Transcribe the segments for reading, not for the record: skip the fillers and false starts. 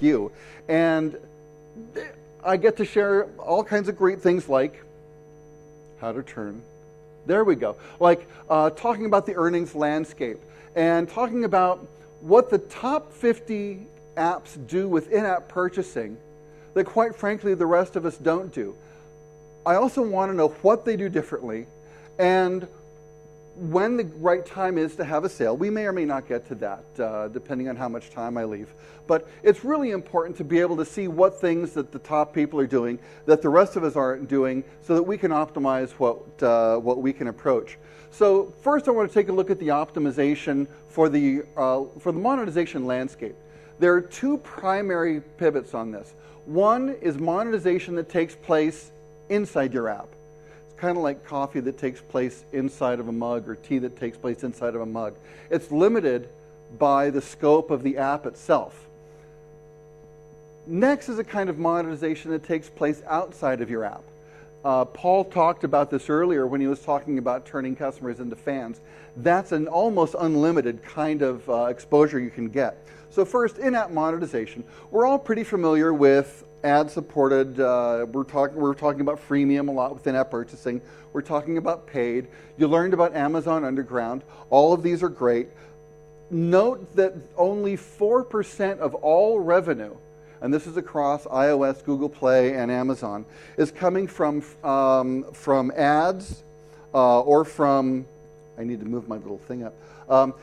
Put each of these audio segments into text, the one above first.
you. And I get to share all kinds of great things like how to turn. There we go. Like talking about the earnings landscape and talking about what the top 50 apps do with in-app purchasing that quite frankly the rest of us don't do. I also want to know what they do differently and when the right time is to have a sale. We may or may not get to that, depending on how much time I leave. But it's really important to be able to see what things that the top people are doing that the rest of us aren't doing so that we can optimize what we can approach. So first I want to take a look at the optimization for the monetization landscape. There are two primary pivots on this. One is monetization that takes place inside your app. Kind of like coffee that takes place inside of a mug or tea that takes place inside of a mug. It's limited by the scope of the app itself. Next is a kind of monetization that takes place outside of your app. Paul talked about this earlier when he was talking about turning customers into fans. That's an almost unlimited kind of exposure you can get. So first, in-app monetization. We're all pretty familiar with ad-supported. We're talking about freemium a lot with in-app purchasing. We're talking about paid. You learned about Amazon Underground. All of these are great. Note that only 4% of all revenue, and this is across iOS, Google Play, and Amazon, is coming from ads or from, I need to move my little thing up,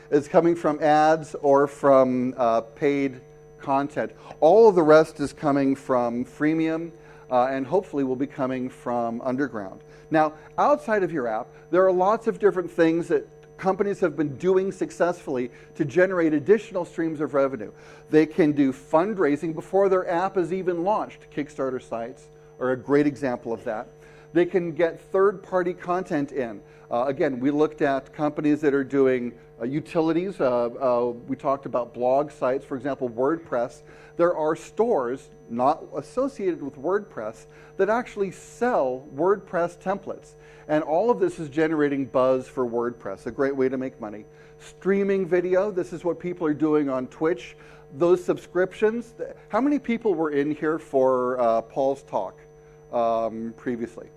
is coming from ads or from paid content. All of the rest is coming from freemium and hopefully will be coming from Underground. Now, outside of your app, there are lots of different things that companies have been doing successfully to generate additional streams of revenue. They can do fundraising before their app is even launched. Kickstarter sites are a great example of that. They can get third-party content in. Again, we looked at companies that are doing utilities. We talked about blog sites, for example, WordPress. There are stores not associated with WordPress that actually sell WordPress templates. And all of this is generating buzz for WordPress, a great way to make money. Streaming video, this is what people are doing on Twitch. Those subscriptions, how many people were in here for Paul's talk previously?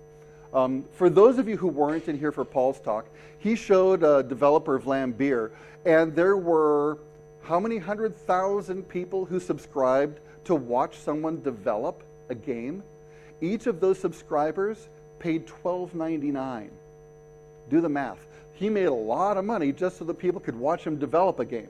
For those of you who weren't in here for Paul's talk, he showed a developer of Lamb Beer, and there were how many 100,000 people who subscribed to watch someone develop a game? Each of those subscribers paid $12.99. Do the math. He made a lot of money just so that people could watch him develop a game.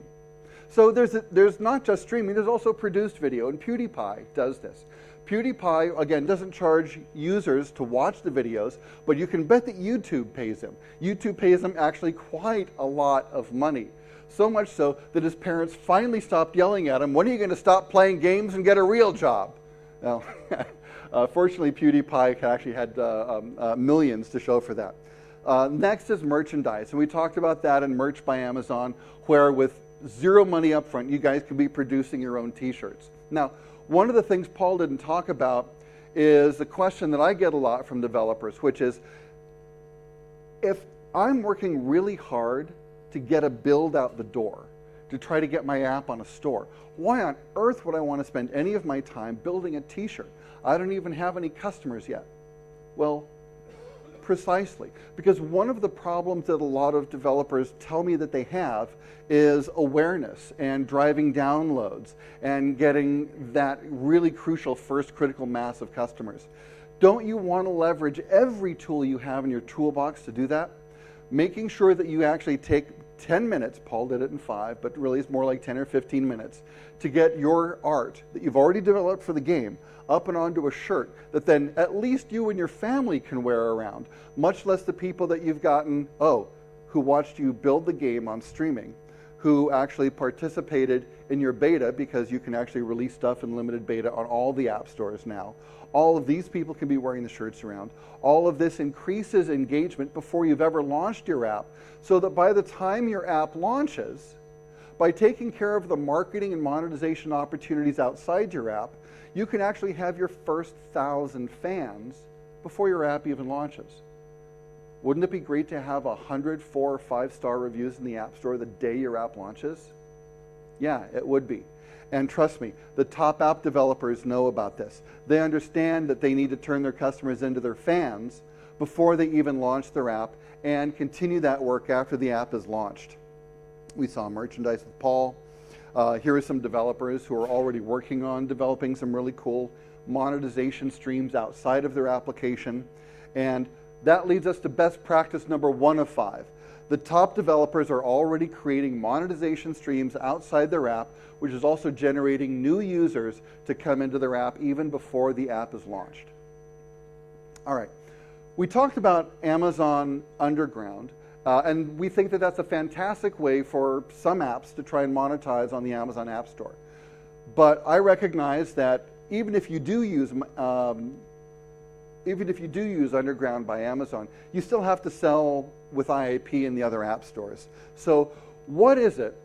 So there's not just streaming, there's also produced video, and Pewdiepie does this. Pewdiepie, again, doesn't charge users to watch the videos, but you can bet that YouTube pays him. YouTube pays him actually quite a lot of money. So much so that his parents finally stopped yelling at him, when are you going to stop playing games and get a real job? Now, fortunately, Pewdiepie actually had millions to show for that. Next is merchandise, and we talked about that in Merch by Amazon, where with zero money up front, you guys can be producing your own t-shirts. Now, one of the things Paul didn't talk about is the question that I get a lot from developers, which is, if I'm working really hard to get a build out the door, to try to get my app on a store, why on earth would I want to spend any of my time building a t-shirt? I don't even have any customers yet. Well, precisely, because one of the problems that a lot of developers tell me that they have is awareness and driving downloads and getting that really crucial first critical mass of customers. Don't you want to leverage every tool you have in your toolbox to do that? Making sure that you actually take 10 minutes, Paul did it in 5, but really it's more like 10 or 15 minutes, to get your art that you've already developed for the game up and onto a shirt that then at least you and your family can wear around, much less the people that you've gotten, who watched you build the game on streaming, who actually participated in your beta, because you can actually release stuff in limited beta on all the app stores now. All of these people can be wearing the shirts around. All of this increases engagement before you've ever launched your app, so that by the time your app launches, by taking care of the marketing and monetization opportunities outside your app, you can actually have your first 1,000 fans before your app even launches. Wouldn't it be great to have 100 4- or 5-star reviews in the App Store the day your app launches? Yeah, it would be. And trust me, the top app developers know about this. They understand that they need to turn their customers into their fans before they even launch their app, and continue that work after the app is launched. We saw merchandise with Paul. Here are some developers who are already working on developing some really cool monetization streams outside of their application. And that leads us to best practice number 1 of 5. The top developers are already creating monetization streams outside their app, which is also generating new users to come into their app even before the app is launched. All right. We talked about Amazon Underground, and we think that that's a fantastic way for some apps to try and monetize on the Amazon App Store. But I recognize that even if you do use Underground by Amazon, you still have to sell with IAP in the other app stores. So what is it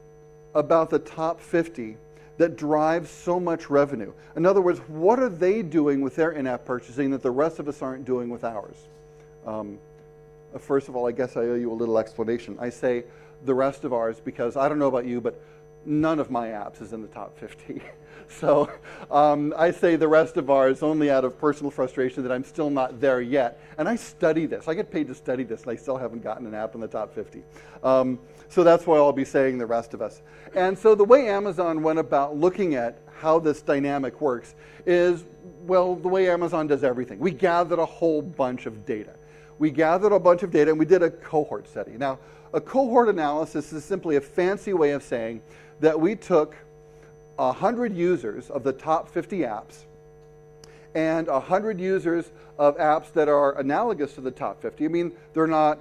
about the top 50 that drives so much revenue? In other words, what are they doing with their in-app purchasing that the rest of us aren't doing with ours? First of all, I guess I owe you a little explanation. I say the rest of ours because I don't know about you, but none of my apps is in the top 50. So I say the rest of ours only out of personal frustration that I'm still not there yet. And I study this. I get paid to study this, and I still haven't gotten an app in the top 50. So that's why I'll be saying the rest of us. And so the way Amazon went about looking at how this dynamic works is, well, the way Amazon does everything. We gathered a whole bunch of data. We gathered a bunch of data, and we did a cohort study. Now, a cohort analysis is simply a fancy way of saying that we took 100 users of the top 50 apps and 100 users of apps that are analogous to the top 50. I mean, they're not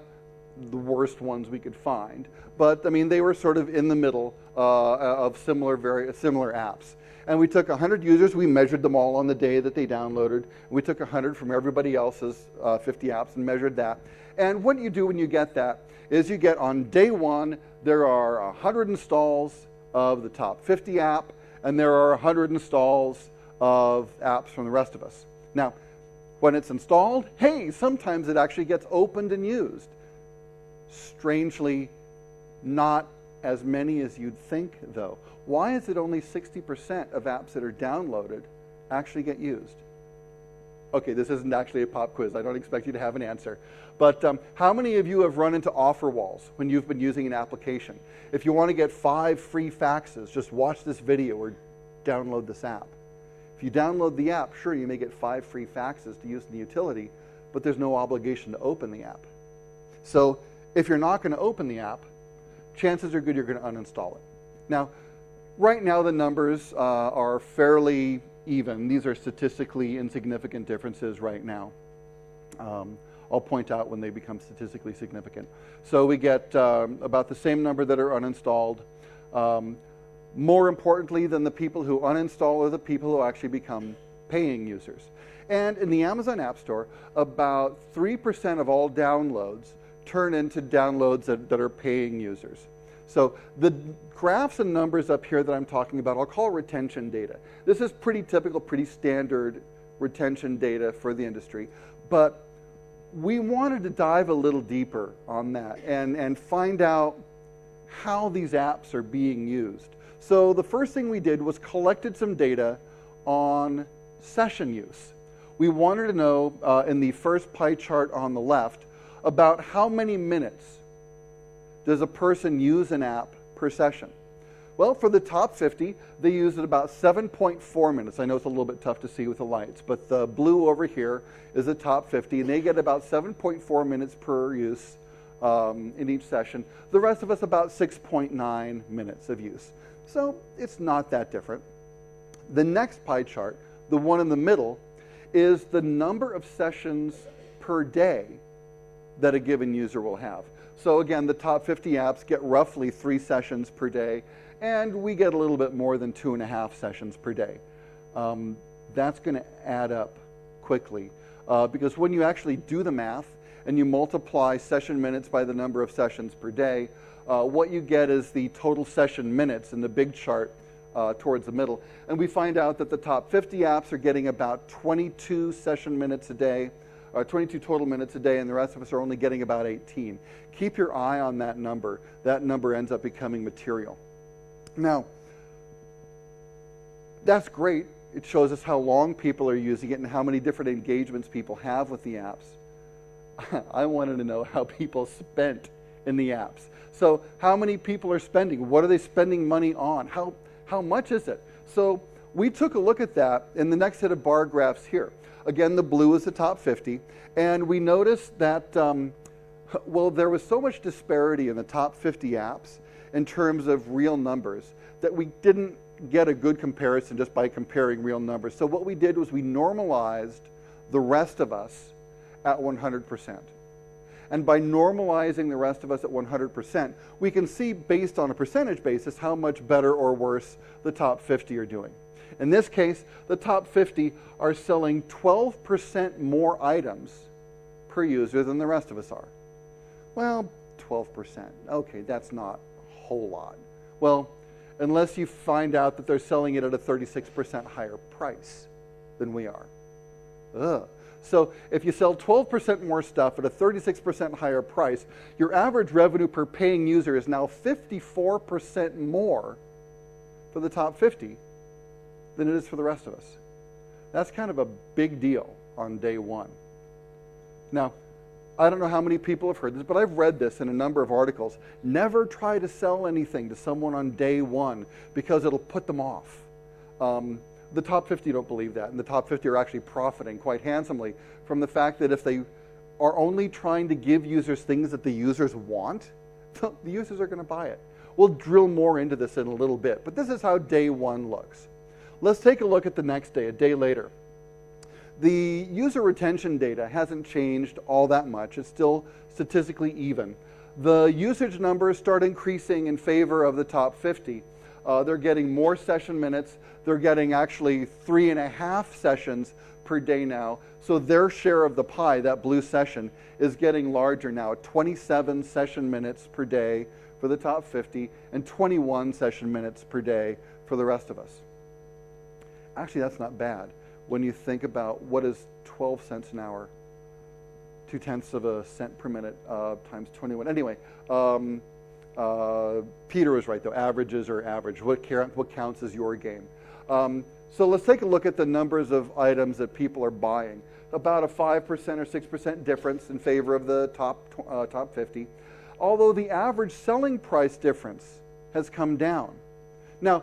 the worst ones we could find, but I mean, they were sort of in the middle of similar apps. And we took 100 users, we measured them all on the day that they downloaded. We took 100 from everybody else's 50 apps and measured that. And what you do when you get that is you get on day 1, there are 100 installs of the top 50 app, and there are 100 installs of apps from the rest of us. Now, when it's installed, hey, sometimes it actually gets opened and used. Strangely, not as many as you'd think, though. Why is it only 60% of apps that are downloaded actually get used? Okay, this isn't actually a pop quiz. I don't expect you to have an answer. But how many of you have run into offer walls when you've been using an application? If you want to get 5 free faxes, just watch this video or download this app. If you download the app, sure, you may get 5 free faxes to use in the utility, but there's no obligation to open the app. So if you're not going to open the app, chances are good you're going to uninstall it. Now, right now the numbers are fairly even. These are statistically insignificant differences right now. I'll point out when they become statistically significant. So we get about the same number that are uninstalled. More importantly than the people who uninstall are the people who actually become paying users. And in the Amazon App Store, about 3% of all downloads turn into downloads that are paying users. So the graphs and numbers up here that I'm talking about, I'll call retention data. This is pretty typical, pretty standard retention data for the industry. But we wanted to dive a little deeper on that and find out how these apps are being used. So the first thing we did was collected some data on session use. We wanted to know, in the first pie chart on the left, about how many minutes does a person use an app per session. Well, for the top 50, they use it about 7.4 minutes. I know it's a little bit tough to see with the lights, but the blue over here is the top 50, and they get about 7.4 minutes per use in each session. The rest of us about 6.9 minutes of use. So it's not that different. The next pie chart, the one in the middle, is the number of sessions per day that a given user will have. So again, the top 50 apps get roughly 3 sessions per day, and we get a little bit more than 2.5 sessions per day. That's going to add up quickly, because when you actually do the math and you multiply session minutes by the number of sessions per day, what you get is the total session minutes in the big chart towards the middle. And we find out that the top 50 apps are getting about 22 session minutes a day, 22 total minutes a day, and the rest of us are only getting about 18. Keep your eye on that number. That number ends up becoming material. Now, That's great. It shows us how long people are using it and how many different engagements people have with the apps. I wanted to know how people spent in the apps. So how many people are spending? What are they spending money on? How much is it? So we took a look at that in the next set of bar graphs here. Again, the blue is the top 50. And we noticed that, there was so much disparity in the top 50 apps in terms of real numbers that we didn't get a good comparison just by comparing real numbers. So what we did was we normalized the rest of us at 100%. And by normalizing the rest of us at 100%, we can see based on a percentage basis how much better or worse the top 50 are doing. In this case, the top 50 are selling 12% more items per user than the rest of us are. Well, 12%. Okay, that's not a whole lot. Well, unless you find out that they're selling it at a 36% higher price than we are. Ugh. So if you sell 12% more stuff at a 36% higher price, your average revenue per paying user is now 54% more for the top 50 than it is for the rest of us. That's kind of a big deal on day one. Now, I don't know how many people have heard this, but I've read this in a number of articles. Never try to sell anything to someone on day one because it'll put them off. The top 50 don't believe that, and the top 50 are actually profiting quite handsomely from the fact that if they are only trying to give users things that the users want, the users are going to buy it. We'll drill more into this in a little bit, but this is how day one looks. Let's take a look at the next day, a day later. The user retention data hasn't changed all that much. It's still statistically even. The usage numbers start increasing in favor of the top 50. They're getting more session minutes. They're getting actually 3.5 sessions per day now. So their share of the pie, that blue session, is getting larger now. 27 session minutes per day for the top 50 and 21 session minutes per day for the rest of us. Actually, that's not bad when you think about what is 12 cents an hour, 0.2 of a cent per minute times 21. Anyway, Peter was right though. Averages are average. What counts as your game? So let's take a look at the numbers of items that people are buying. About a 5% or 6% difference in favor of the top 50. Although the average selling price difference has come down. Now,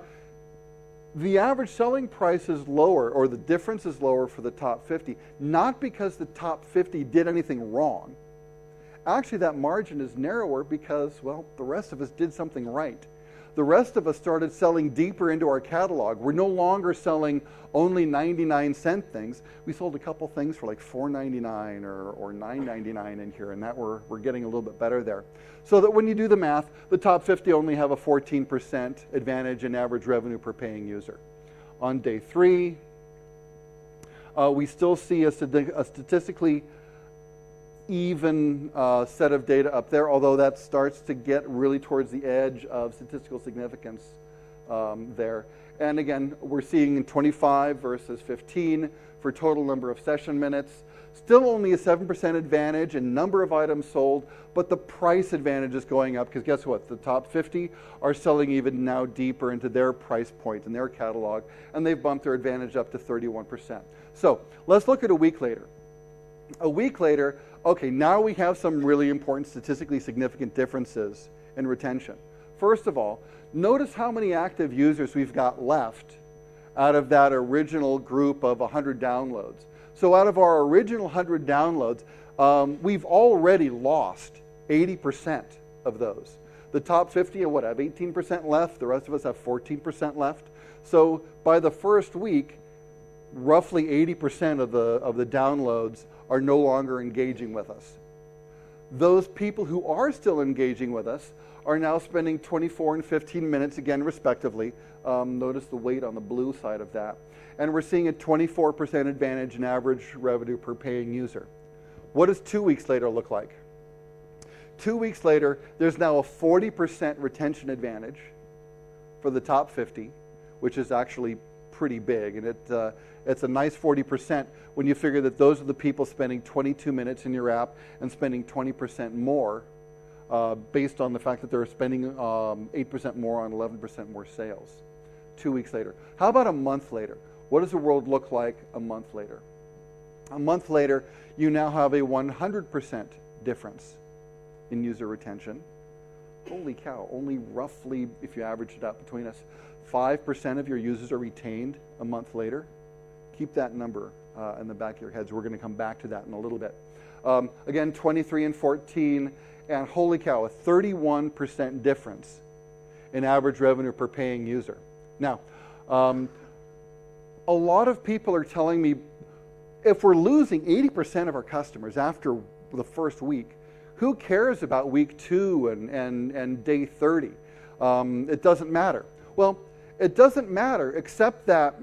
the average selling price is lower, or the difference is lower for the top 50, not because the top 50 did anything wrong. Actually, that margin is narrower because, well, the rest of us did something right. The rest of us started selling deeper into our catalog. We're no longer selling only 99-cent things. We sold a couple things for like $4.99 or $9.99 in here, and that we're getting a little bit better there. So that when you do the math, the top 50 only have a 14% advantage in average revenue per paying user. On day 3, we still see a statistically even set of data up there, although that starts to get really towards the edge of statistical significance there. And again, we're seeing 25 versus 15 for total number of session minutes. Still only a 7% advantage in number of items sold, but the price advantage is going up because guess what? The top 50 are selling even now deeper into their price point in their catalog, and they've bumped their advantage up to 31%. So let's look at a week later. A week later, okay, now we have some really important statistically significant differences in retention. First of all, notice how many active users we've got left out of that original group of 100 downloads. So out of our original 100 downloads, we've already lost 80% of those. The top 50 have 18% left. The rest of us have 14% left. So by the first week, roughly 80% of the downloads are no longer engaging with us. Those people who are still engaging with us are now spending 24 and 15 minutes, again, respectively. Notice the weight on the blue side of that. And we're seeing a 24% advantage in average revenue per paying user. What does 2 weeks later look like? 2 weeks later, there's now a 40% retention advantage for the top 50, which is actually pretty big. And it's a nice 40% when you figure that those are the people spending 22 minutes in your app and spending 20% more based on the fact that they're spending 8% more on 11% more sales. 2 weeks later. How about a month later? What does the world look like a month later? A month later, you now have a 100% difference in user retention. Holy cow, only roughly, if you average it up between us, 5% of your users are retained a month later. Keep that number in the back of your heads. We're going to come back to that in a little bit. Again, 23 and 14, and holy cow, a 31% difference in average revenue per paying user. Now, a lot of people are telling me, if we're losing 80% of our customers after the first week, who cares about week 2 and day 30? It doesn't matter. Well, it doesn't matter except that,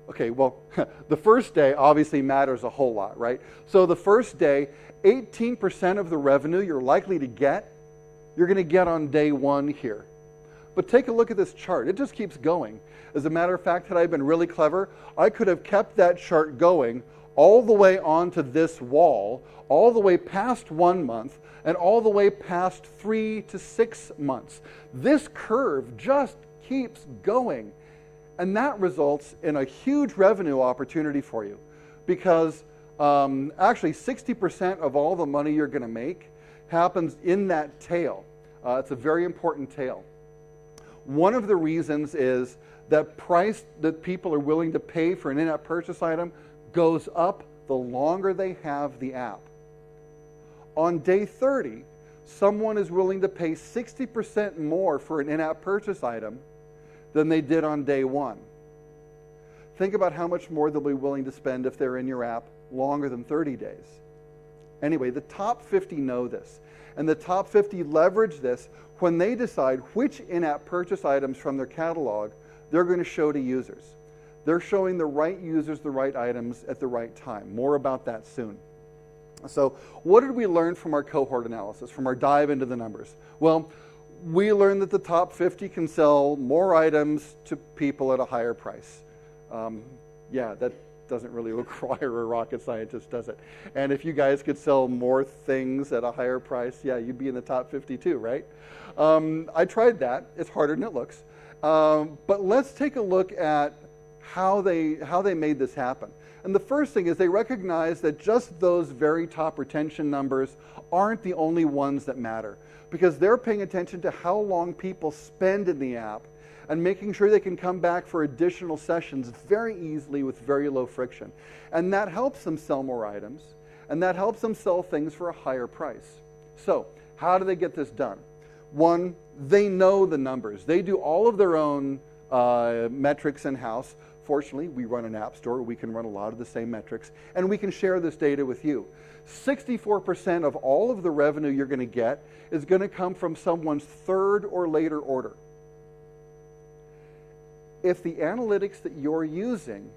okay, well, the first day obviously matters a whole lot, right? So the first day, 18% of the revenue you're likely to get, you're going to get on day 1 here. But take a look at this chart. It just keeps going. As a matter of fact, had I been really clever, I could have kept that chart going all the way onto this wall, all the way past 1 month, and all the way past 3 to 6 months. This curve just keeps going. And that results in a huge revenue opportunity for you, because actually 60% of all the money you're going to make happens in that tail. It's a very important tail. One of the reasons is that price that people are willing to pay for an in-app purchase item goes up the longer they have the app. On day 30, someone is willing to pay 60% more for an in-app purchase item than they did on day 1. Think about how much more they'll be willing to spend if they're in your app longer than 30 days. Anyway, the top 50 know this, and the top 50 leverage this when they decide which in-app purchase items from their catalog they're going to show to users. They're showing the right users the right items at the right time. More about that soon. So what did we learn from our cohort analysis, from our dive into the numbers? Well, we learned that the top 50 can sell more items to people at a higher price. Yeah, that doesn't really require a rocket scientist, does it? And if you guys could sell more things at a higher price, yeah, you'd be in the top 50 too, right? I tried that. It's harder than it looks. But let's take a look at how they made this happen. And the first thing is they recognize that just those very top retention numbers aren't the only ones that matter, because they're paying attention to how long people spend in the app and making sure they can come back for additional sessions very easily with very low friction. And that helps them sell more items, and that helps them sell things for a higher price. So how do they get this done? One, they know the numbers. They do all of their own metrics in-house. Fortunately, we run an app store. We can run a lot of the same metrics, and we can share this data with you. 64% of all of the revenue you're going to get is going to come from someone's 3rd or later order. If the analytics that you're using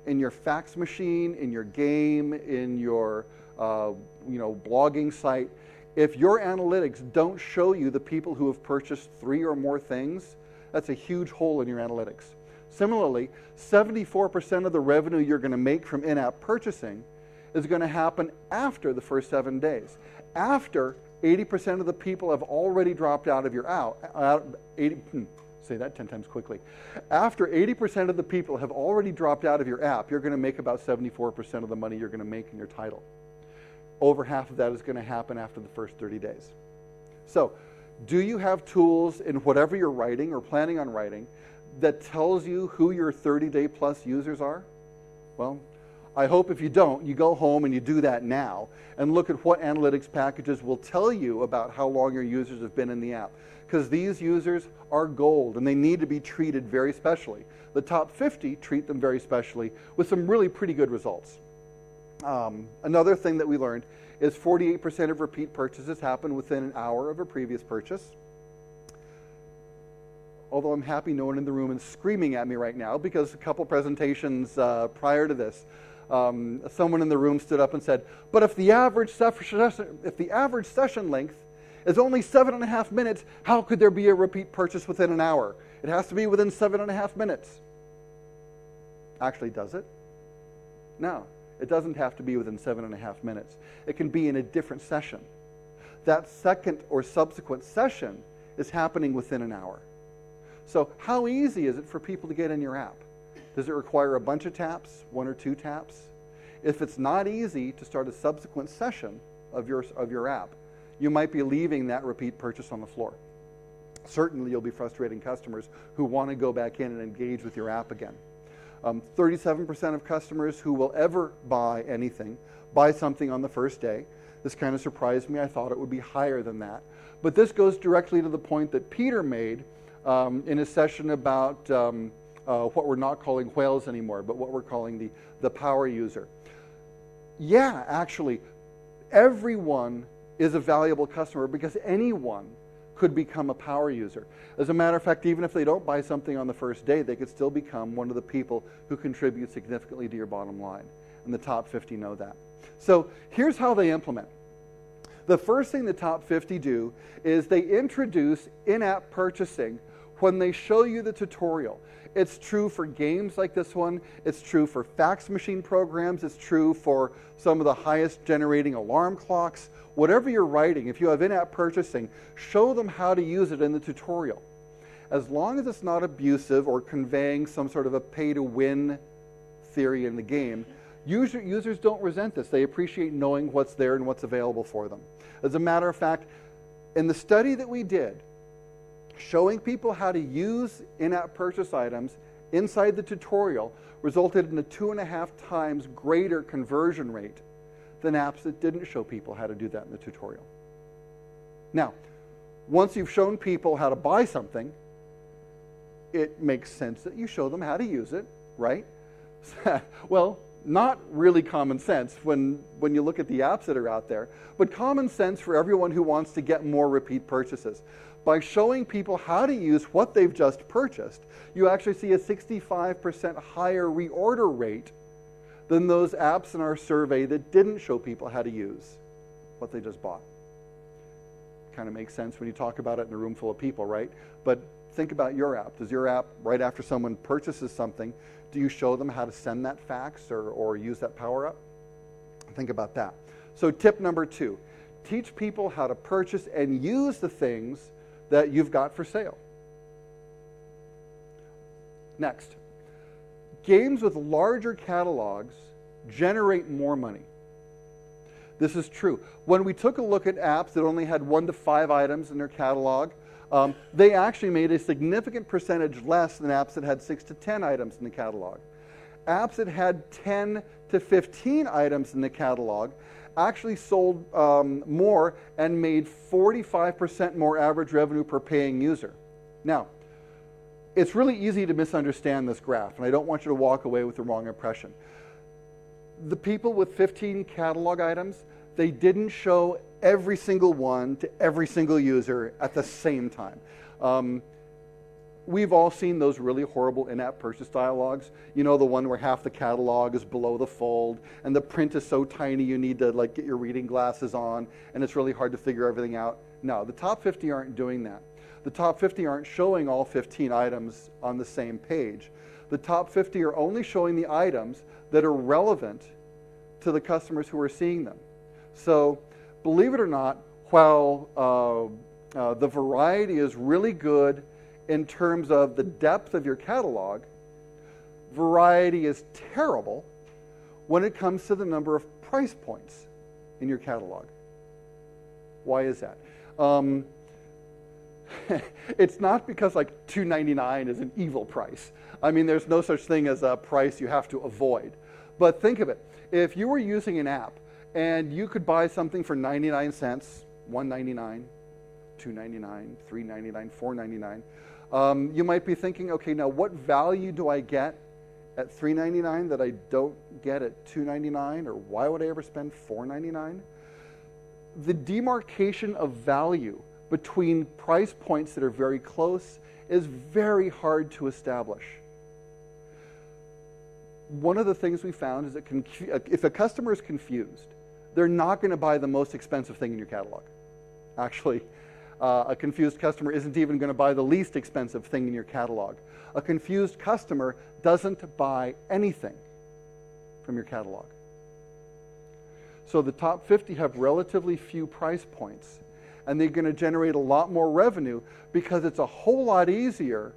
in your fax machine, in your game, in your blogging site, if your analytics don't show you the people who have purchased 3 or more things, that's a huge hole in your analytics. Similarly, 74% of the revenue you're going to make from in-app purchasing is going to happen after the first 7 days. After 80% of the people have already dropped out of your say that 10 times quickly. After 80% of the people have already dropped out of your app, you're going to make about 74% of the money you're going to make in your title. Over half of that is going to happen after the first 30 days. So, do you have tools in whatever you're writing or planning on writing that tells you who your 30-day plus users are? Well, I hope if you don't, you go home and you do that now and look at what analytics packages will tell you about how long your users have been in the app. Because these users are gold and they need to be treated very specially. The top 50 treat them very specially with some really pretty good results. Another thing that we learned is 48% of repeat purchases happen within an hour of a previous purchase. Although I'm happy no one in the room is screaming at me right now, because a couple presentations prior to this, someone in the room stood up and said, but if the average session length is only 7.5 minutes, how could there be a repeat purchase within an hour? It has to be within 7.5 minutes. Actually, does it? No, it doesn't have to be within 7.5 minutes. It can be in a different session. That second or subsequent session is happening within an hour. So how easy is it for people to get in your app? Does it require a bunch of taps, 1 or 2 taps? If it's not easy to start a subsequent session of your app, you might be leaving that repeat purchase on the floor. Certainly you'll be frustrating customers who want to go back in and engage with your app again. 37% of customers who will ever buy anything buy something on the first day. This kind of surprised me. I thought it would be higher than that. But this goes directly to the point that Peter made in a session about what we're not calling whales anymore, but what we're calling the power user. Yeah, actually, everyone is a valuable customer because anyone could become a power user. As a matter of fact, even if they don't buy something on the first day, they could still become one of the people who contribute significantly to your bottom line. And the top 50 know that. So here's how they implement. The first thing the top 50 do is they introduce in-app purchasing when they show you the tutorial. It's true for games like this one. It's true for fax machine programs. It's true for some of the highest generating alarm clocks. Whatever you're writing, if you have in-app purchasing, show them how to use it in the tutorial. As long as it's not abusive or conveying some sort of a pay-to-win theory in the game, users don't resent this. They appreciate knowing what's there and what's available for them. As a matter of fact, in the study that we did, showing people how to use in-app purchase items inside the tutorial resulted in a 2.5 times greater conversion rate than apps that didn't show people how to do that in the tutorial. Now, once you've shown people how to buy something, it makes sense that you show them how to use it, right? Well, not really common sense when you look at the apps that are out there, but common sense for everyone who wants to get more repeat purchases. By showing people how to use what they've just purchased, you actually see a 65% higher reorder rate than those apps in our survey that didn't show people how to use what they just bought. Kind of makes sense when you talk about it in a room full of people, right? But think about your app. Does your app, right after someone purchases something, do you show them how to send that fax or use that power-up? Think about that. So tip number 2, teach people how to purchase and use the things that you've got for sale. Next, games with larger catalogs generate more money. This is true. When we took a look at apps that only had 1 to 5 items in their catalog, they actually made a significant percentage less than apps that had 6 to 10 items in the catalog. Apps that had 10 to 15 items in the catalog actually sold more and made 45% more average revenue per paying user. Now, it's really easy to misunderstand this graph, and I don't want you to walk away with the wrong impression. The people with 15 catalog items, they didn't show every single one to every single user at the same time. We've all seen those really horrible in-app purchase dialogues. You know, the one where half the catalog is below the fold and the print is so tiny you need to get your reading glasses on and it's really hard to figure everything out. No, the top 50 aren't doing that. The top 50 aren't showing all 15 items on the same page. The top 50 are only showing the items that are relevant to the customers who are seeing them. So, believe it or not, while the variety is really good in terms of the depth of your catalog, variety is terrible when it comes to the number of price points in your catalog. Why is that? It's not because $2.99 is an evil price. I mean, there's no such thing as a price you have to avoid. But think of it. If you were using an app and you could buy something for 99 cents, $1.99, $2.99, $3.99, $4.99, you might be thinking, okay, now what value do I get at $3.99 that I don't get at $2.99, or why would I ever spend $4.99? The demarcation of value between price points that are very close is very hard to establish. One of the things we found is that if a customer is confused, they're not going to buy the most expensive thing in your catalog. Actually, a confused customer isn't even going to buy the least expensive thing in your catalog. A confused customer doesn't buy anything from your catalog. So the top 50 have relatively few price points, and they're going to generate a lot more revenue because it's a whole lot easier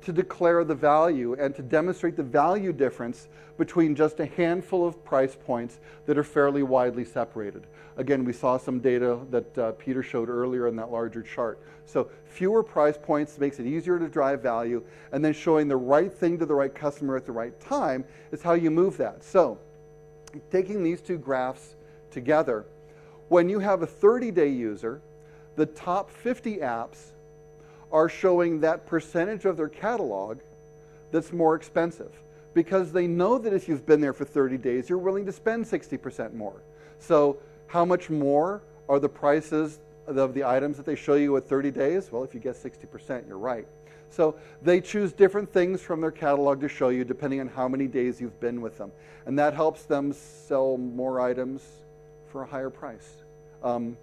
to declare the value and to demonstrate the value difference between just a handful of price points that are fairly widely separated. Again, we saw some data that Peter showed earlier in that larger chart. So fewer price points makes it easier to drive value, and then showing the right thing to the right customer at the right time is how you move that. So taking these two graphs together, when you have a 30-day user, the top 50 apps are showing that percentage of their catalog that's more expensive, because they know that if you've been there for 30 days, you're willing to spend 60% more. So how much more are the prices of the items that they show you at 30 days? Well, if you get 60%, you're right. So they choose different things from their catalog to show you depending on how many days you've been with them. And that helps them sell more items for a higher price. Kind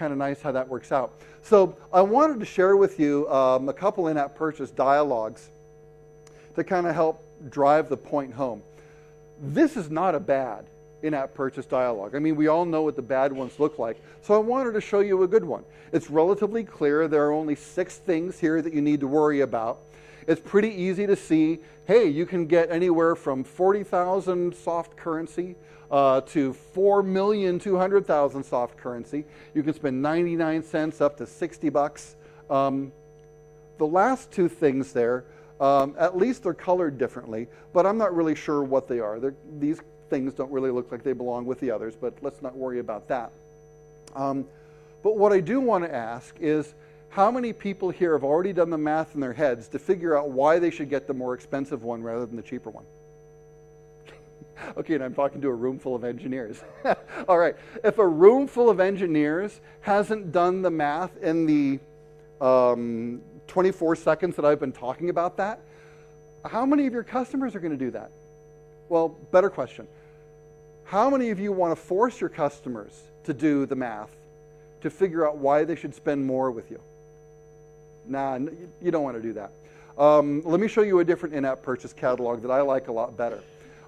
of nice how that works out. So I wanted to share with you a couple in-app purchase dialogues to kind of help drive the point home. This is not a bad in-app purchase dialogue. I mean, we all know what the bad ones look like. So I wanted to show you a good one. It's relatively clear. There are only 6 things here that you need to worry about. It's pretty easy to see, hey, you can get anywhere from 40,000 soft currency to 4,200,000 soft currency. You can spend 99 cents up to 60 bucks. The last 2 things there, at least they're colored differently, but I'm not really sure what they are. These things don't really look like they belong with the others, but let's not worry about that. But what I do want to ask is, how many people here have already done the math in their heads to figure out why they should get the more expensive one rather than the cheaper one? Okay, and I'm talking to a room full of engineers. All right, if a room full of engineers hasn't done the math in the 24 seconds that I've been talking about that, how many of your customers are going to do that? Well, better question. How many of you want to force your customers to do the math to figure out why they should spend more with you? Nah, you don't want to do that. Let me show you a different in-app purchase catalog that I like a lot better.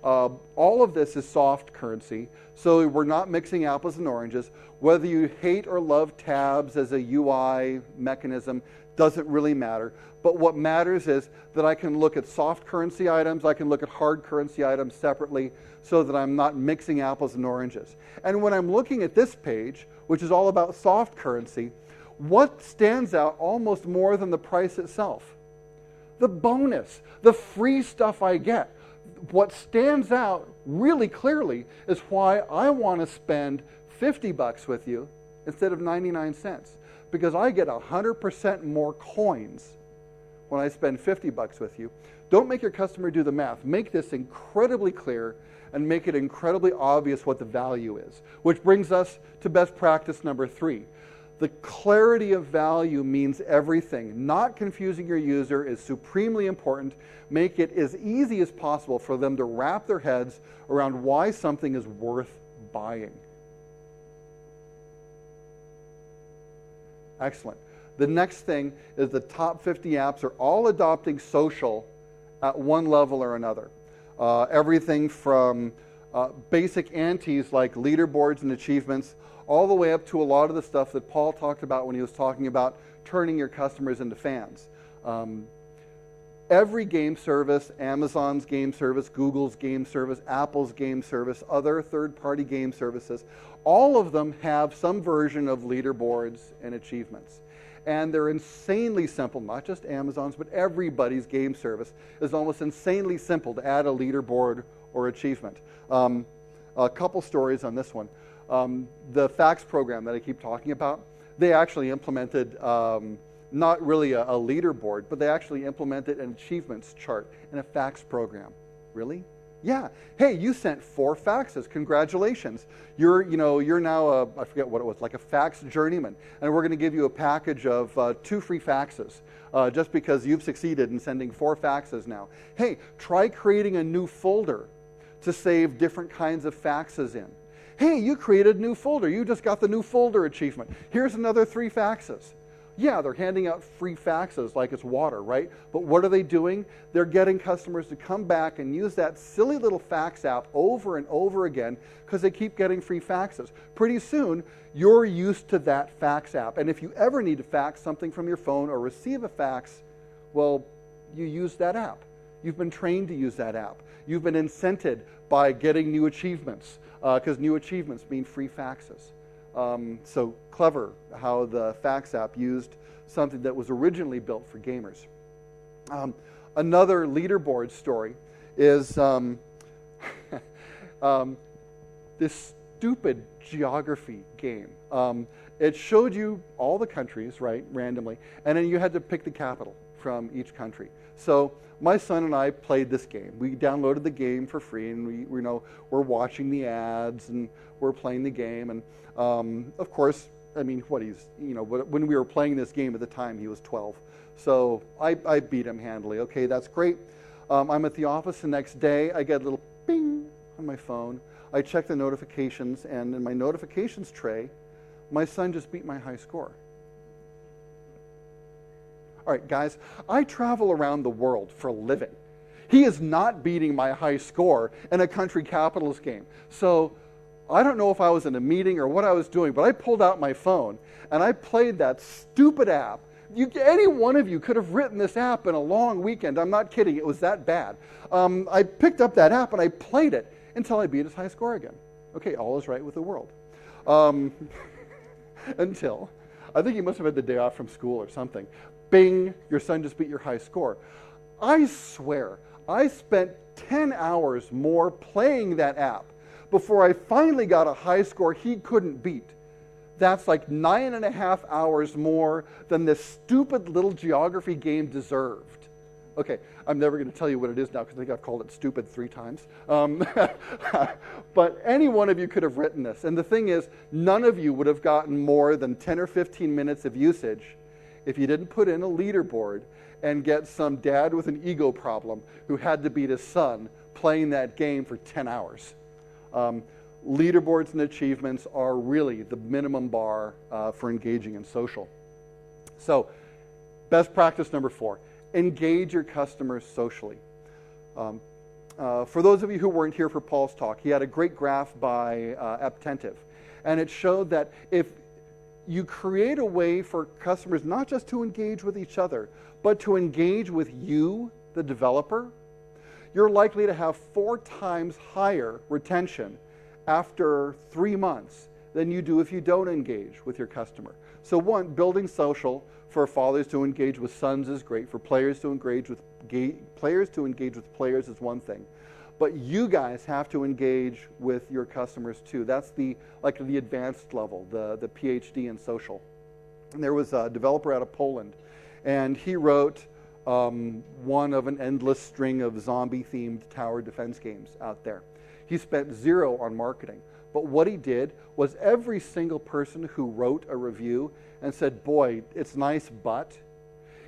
All of this is soft currency, so we're not mixing apples and oranges. Whether you hate or love tabs as a UI mechanism doesn't really matter. But what matters is that I can look at soft currency items, I can look at hard currency items separately, so that I'm not mixing apples and oranges. And when I'm looking at this page, which is all about soft currency, what stands out almost more than the price itself? The bonus, the free stuff I get. What stands out really clearly is why I want to spend 50 bucks with you instead of 99 cents. Because I get 100% more coins when I spend 50 bucks with you. Don't make your customer do the math. Make this incredibly clear and make it incredibly obvious what the value is. Which brings us to best practice number 3. The clarity of value means everything. Not confusing your user is supremely important. Make it as easy as possible for them to wrap their heads around why something is worth buying. Excellent. The next thing is the top 50 apps are all adopting social at one level or another. Everything from basic antes like leaderboards and achievements, all the way up to a lot of the stuff that Paul talked about when he was talking about turning your customers into fans. Every game service, Amazon's game service, Google's game service, Apple's game service, other third-party game services, all of them have some version of leaderboards and achievements. And they're insanely simple, not just Amazon's, but everybody's game service is almost insanely simple to add a leaderboard or achievement. A couple stories on this one. The fax program that I keep talking about, they actually implemented not really a leaderboard, but they actually implemented an achievements chart in a fax program. Really? Yeah. Hey, you sent 4 faxes. Congratulations. You're now I forget what it was, like a fax journeyman, and we're going to give you a package of 2 free faxes just because you've succeeded in sending 4 faxes now. Hey, try creating a new folder to save different kinds of faxes in. Hey, you created a new folder. You just got the new folder achievement. Here's another 3 faxes. Yeah, they're handing out free faxes like it's water, right? But what are they doing? They're getting customers to come back and use that silly little fax app over and over again because they keep getting free faxes. Pretty soon, you're used to that fax app. And if you ever need to fax something from your phone or receive a fax, well, you use that app. You've been trained to use that app. You've been incented by getting new achievements, because new achievements mean free faxes. So clever how the fax app used something that was originally built for gamers. Another leaderboard story is this stupid geography game. It showed you all the countries, right, randomly, and then you had to pick the capital from each country. So my son and I played this game. We downloaded the game for free, and we're watching the ads and we're playing the game. And of course, I mean, when we were playing this game at the time, he was 12. So I beat him handily. Okay, that's great. I'm at the office the next day. I get a little ping on my phone. I check the notifications, and in my notifications tray, my son just beat my high score. All right, guys, I travel around the world for a living. He is not beating my high score in a country capitals game. So I don't know if I was in a meeting or what I was doing, but I pulled out my phone and I played that stupid app. Any one of you could have written this app in a long weekend. I'm not kidding. It was that bad. I picked up that app and I played it until I beat his high score again. Okay, all is right with the world. Until, I think he must have had the day off from school or something. Bing, your son just beat your high score. I swear, I spent 10 hours more playing that app before I finally got a high score he couldn't beat. That's like 9.5 hours more than this stupid little geography game deserved. Okay, I'm never going to tell you what it is now because I think I've called it stupid 3 times. But any one of you could have written this. And the thing is, none of you would have gotten more than 10 or 15 minutes of usage if you didn't put in a leaderboard and get some dad with an ego problem who had to beat his son playing that game for 10 hours. Leaderboards and achievements are really the minimum bar for engaging in social. So, best practice number 4, engage your customers socially. For those of you who weren't here for Paul's talk, he had a great graph by Attentive, and it showed that if you create a way for customers not just to engage with each other, but to engage with you, the developer, you're likely to have 4 times higher retention after 3 months than you do if you don't engage with your customer. So one, building social for fathers to engage with sons is great. For players to engage with players is one thing. But you guys have to engage with your customers too. That's the advanced level, the PhD in social. And there was a developer out of Poland, and he wrote one of an endless string of zombie-themed tower defense games out there. He spent 0 on marketing. But what he did was every single person who wrote a review and said, boy, it's nice, but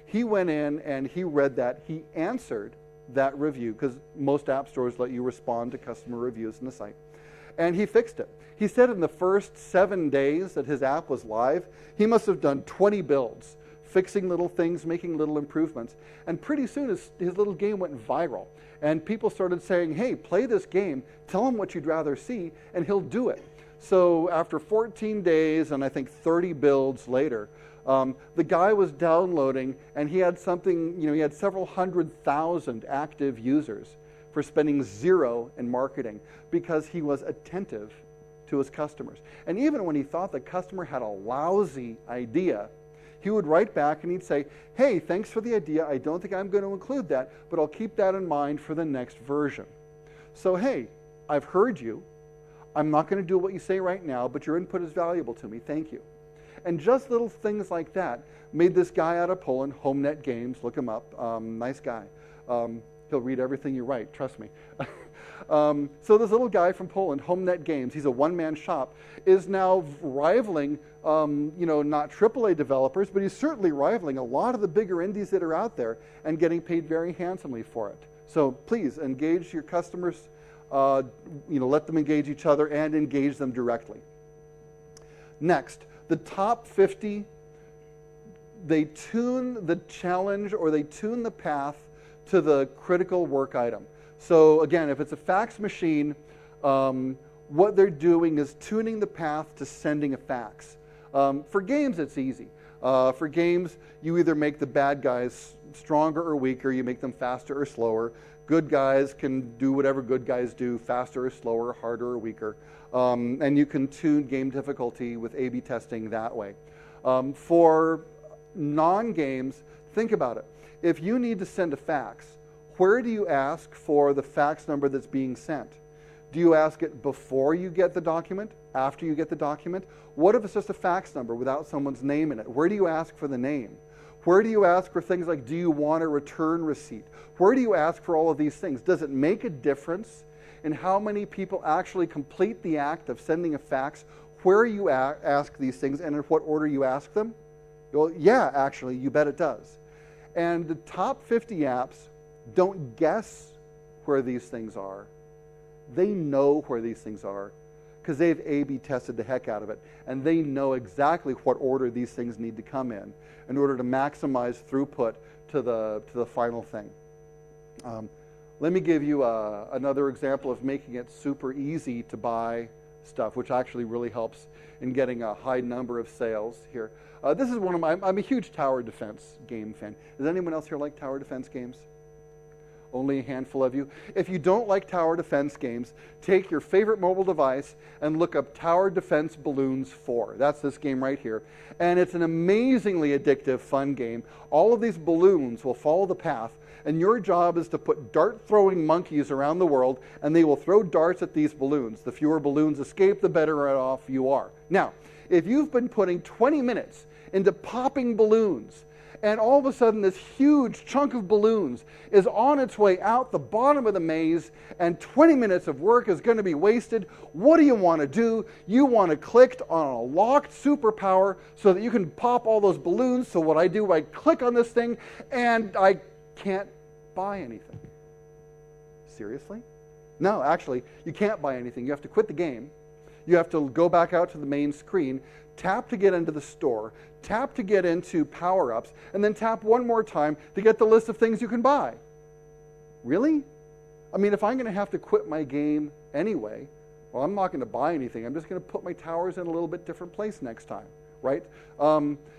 he went in and he read that. He answered that review, because most app stores let you respond to customer reviews in the site. And he fixed it. He said in the first 7 days that his app was live, he must have done 20 builds, fixing little things, making little improvements. And pretty soon his little game went viral. And people started saying, hey, play this game, tell him what you'd rather see, and he'll do it. So after 14 days and I think 30 builds later, the guy was downloading, and he had he had several 100,000 active users for spending 0 in marketing because he was attentive to his customers. And even when he thought the customer had a lousy idea, he would write back and he'd say, hey, thanks for the idea. I don't think I'm going to include that, but I'll keep that in mind for the next version. So, hey, I've heard you. I'm not going to do what you say right now, but your input is valuable to me. Thank you. And just little things like that made this guy out of Poland, HomeNet Games, look him up, nice guy. He'll read everything you write, trust me. So this little guy from Poland, HomeNet Games, he's a one-man shop, is now rivaling, not AAA developers, but he's certainly rivaling a lot of the bigger indies that are out there and getting paid very handsomely for it. So please engage your customers, let them engage each other and engage them directly. Next, the top 50, they tune the challenge or they tune the path to the critical work item. So again, if it's a fax machine, what they're doing is tuning the path to sending a fax. For games, it's easy. For games, you either make the bad guys stronger or weaker, you make them faster or slower. Good guys can do whatever good guys do, faster or slower, harder or weaker. And you can tune game difficulty with A/B testing that way. For non-games, think about it. If you need to send a fax, where do you ask for the fax number that's being sent? Do you ask it before you get the document? After you get the document? What if it's just a fax number without someone's name in it? Where do you ask for the name? Where do you ask for things like, do you want a return receipt? Where do you ask for all of these things? Does it make a difference in how many people actually complete the act of sending a fax, where you ask these things, and in what order you ask them? Well, yeah, actually, you bet it does. And the top 50 apps don't guess where these things are. They know where these things are because they've A/B tested the heck out of it, and they know exactly what order these things need to come in order to maximize throughput to the final thing. Let me give you another example of making it super easy to buy stuff, which actually really helps in getting a high number of sales here. This is one of I'm a huge tower defense game fan. Does anyone else here like tower defense games? Only a handful of you. If you don't like tower defense games, take your favorite mobile device and look up Tower Defense Balloons 4. That's this game right here. And it's an amazingly addictive, fun game. All of these balloons will follow the path, and your job is to put dart-throwing monkeys around the world, and they will throw darts at these balloons. The fewer balloons escape, the better off you are. Now, if you've been putting 20 minutes into popping balloons, and all of a sudden this huge chunk of balloons is on its way out the bottom of the maze, and 20 minutes of work is going to be wasted, what do you want to do? You want to click on a locked superpower so that you can pop all those balloons. So what I do, I click on this thing, and I can't buy anything. Seriously? No, actually, you can't buy anything. You have to quit the game. You have to go back out to the main screen, tap to get into the store, tap to get into power-ups, and then tap one more time to get the list of things you can buy. Really? I mean, if I'm going to have to quit my game anyway, well, I'm not going to buy anything. I'm just going to put my towers in a little bit different place next time, right?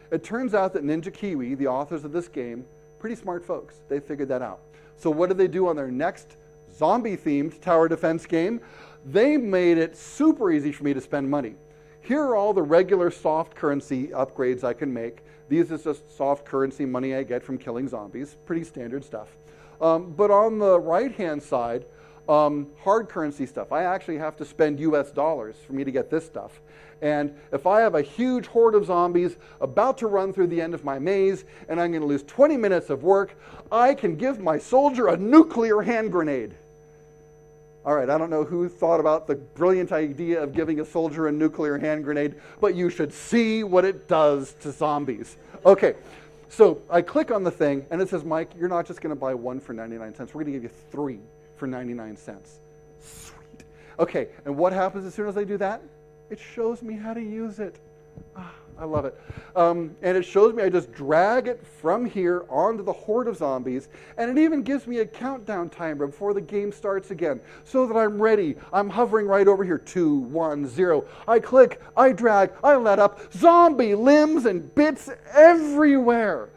It turns out that Ninja Kiwi, the authors of this game, pretty smart folks. They figured that out. So what did they do on their next zombie-themed tower defense game? They made it super easy for me to spend money. Here are all the regular soft currency upgrades I can make. These is just soft currency money I get from killing zombies. Pretty standard stuff. But on the right-hand side, hard currency stuff. I actually have to spend US dollars for me to get this stuff. And if I have a huge horde of zombies about to run through the end of my maze, and I'm going to lose 20 minutes of work, I can give my soldier a nuclear hand grenade. All right, I don't know who thought about the brilliant idea of giving a soldier a nuclear hand grenade, but you should see what it does to zombies. Okay, so I click on the thing, and it says, Mike, you're not just going to buy one for 99 cents. We're going to give you 3 for 99 cents. Sweet. Okay, and what happens as soon as I do that? It shows me how to use it. I love it. And it shows me I just drag it from here onto the horde of zombies, and it even gives me a countdown timer before the game starts again, so that I'm ready. I'm hovering right over here. 2, 1, 0. I click, I drag, I let up. Zombie limbs and bits everywhere.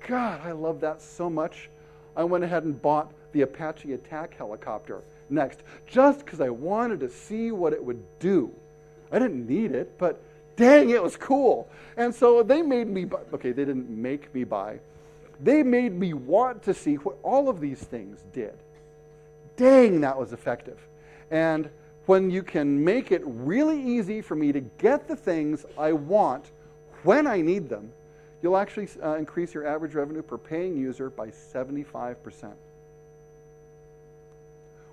God, I love that so much. I went ahead and bought the Apache attack helicopter next, just because I wanted to see what it would do. I didn't need it, but dang, it was cool. And so they made me buy. Okay, they didn't make me buy. They made me want to see what all of these things did. Dang, that was effective. And when you can make it really easy for me to get the things I want when I need them, you'll actually increase your average revenue per paying user by 75%.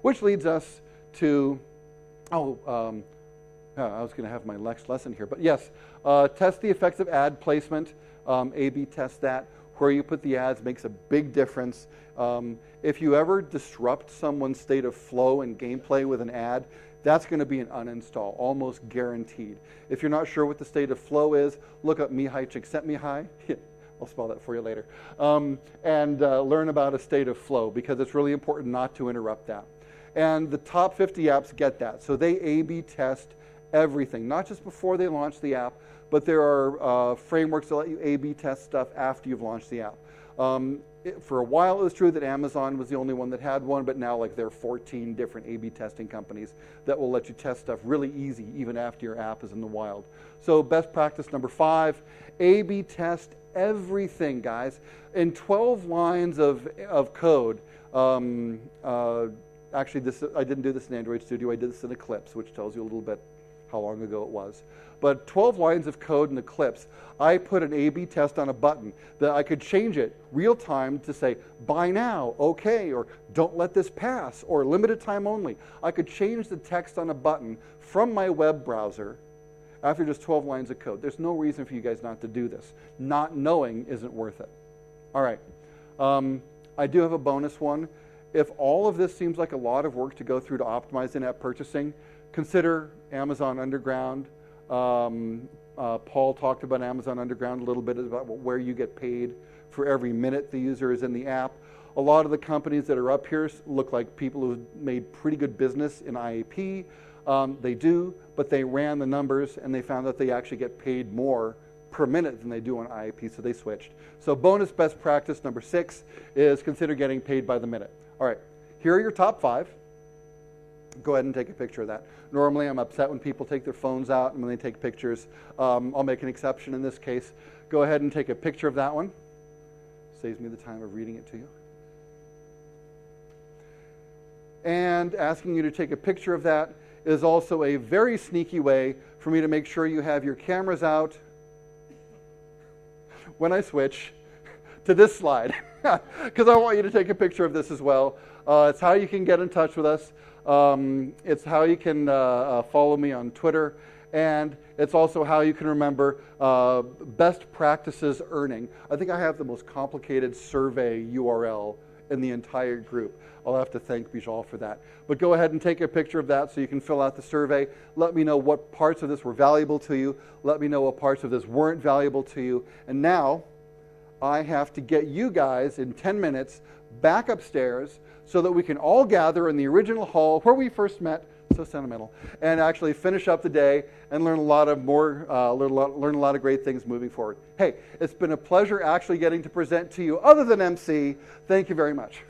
Which leads us to, I was going to have my next lesson here, but yes, test the effects of ad placement, A/B test that. Where you put the ads makes a big difference. If you ever disrupt someone's state of flow and gameplay with an ad, that's going to be an uninstall, almost guaranteed. If you're not sure what the state of flow is, look up Mihai Csikszentmihalyi. I'll spell that for you later. And learn about a state of flow, because it's really important not to interrupt that. And the top 50 apps get that. So they A/B test everything, not just before they launch the app, but there are frameworks that let you A/B test stuff after you've launched the app. For a while, it was true that Amazon was the only one that had one, but now like there are 14 different A/B testing companies that will let you test stuff really easy, even after your app is in the wild. So best practice number 5, A/B test everything, guys. In 12 lines of code, actually, I didn't do this in Android Studio. I did this in Eclipse, which tells you a little bit how long ago it was. But 12 lines of code in Eclipse, I put an A/B test on a button that I could change it real time to say, buy now, okay, or don't let this pass, or limited time only. I could change the text on a button from my web browser after just 12 lines of code. There's no reason for you guys not to do this. Not knowing isn't worth it. All right. I do have a bonus one. If all of this seems like a lot of work to go through to optimize in-app purchasing, consider Amazon Underground. Paul talked about Amazon Underground a little bit, about where you get paid for every minute the user is in the app. A lot of the companies that are up here look like people who made pretty good business in IAP. They do, but they ran the numbers and they found that they actually get paid more per minute than they do on IAP, so they switched. So bonus best practice number 6 is consider getting paid by the minute. All right, here are your top 5. Go ahead and take a picture of that. Normally, I'm upset when people take their phones out and when they take pictures. I'll make an exception in this case. Go ahead and take a picture of that one. Saves me the time of reading it to you. And asking you to take a picture of that is also a very sneaky way for me to make sure you have your cameras out when I switch to this slide, because I want you to take a picture of this as well. It's how you can get in touch with us. It's how you can follow me on Twitter, and it's also how you can remember best practices earning. I think I have the most complicated survey URL in the entire group. I'll have to thank Bijal for that. But go ahead and take a picture of that so you can fill out the survey. Let me know what parts of this were valuable to you. Let me know what parts of this weren't valuable to you. And now I have to get you guys in 10 minutes back upstairs so that we can all gather in the original hall where we first met, so sentimental, and actually finish up the day and learn a lot of learn a lot of great things moving forward. Hey, it's been a pleasure actually getting to present to you other than MC. Thank you very much.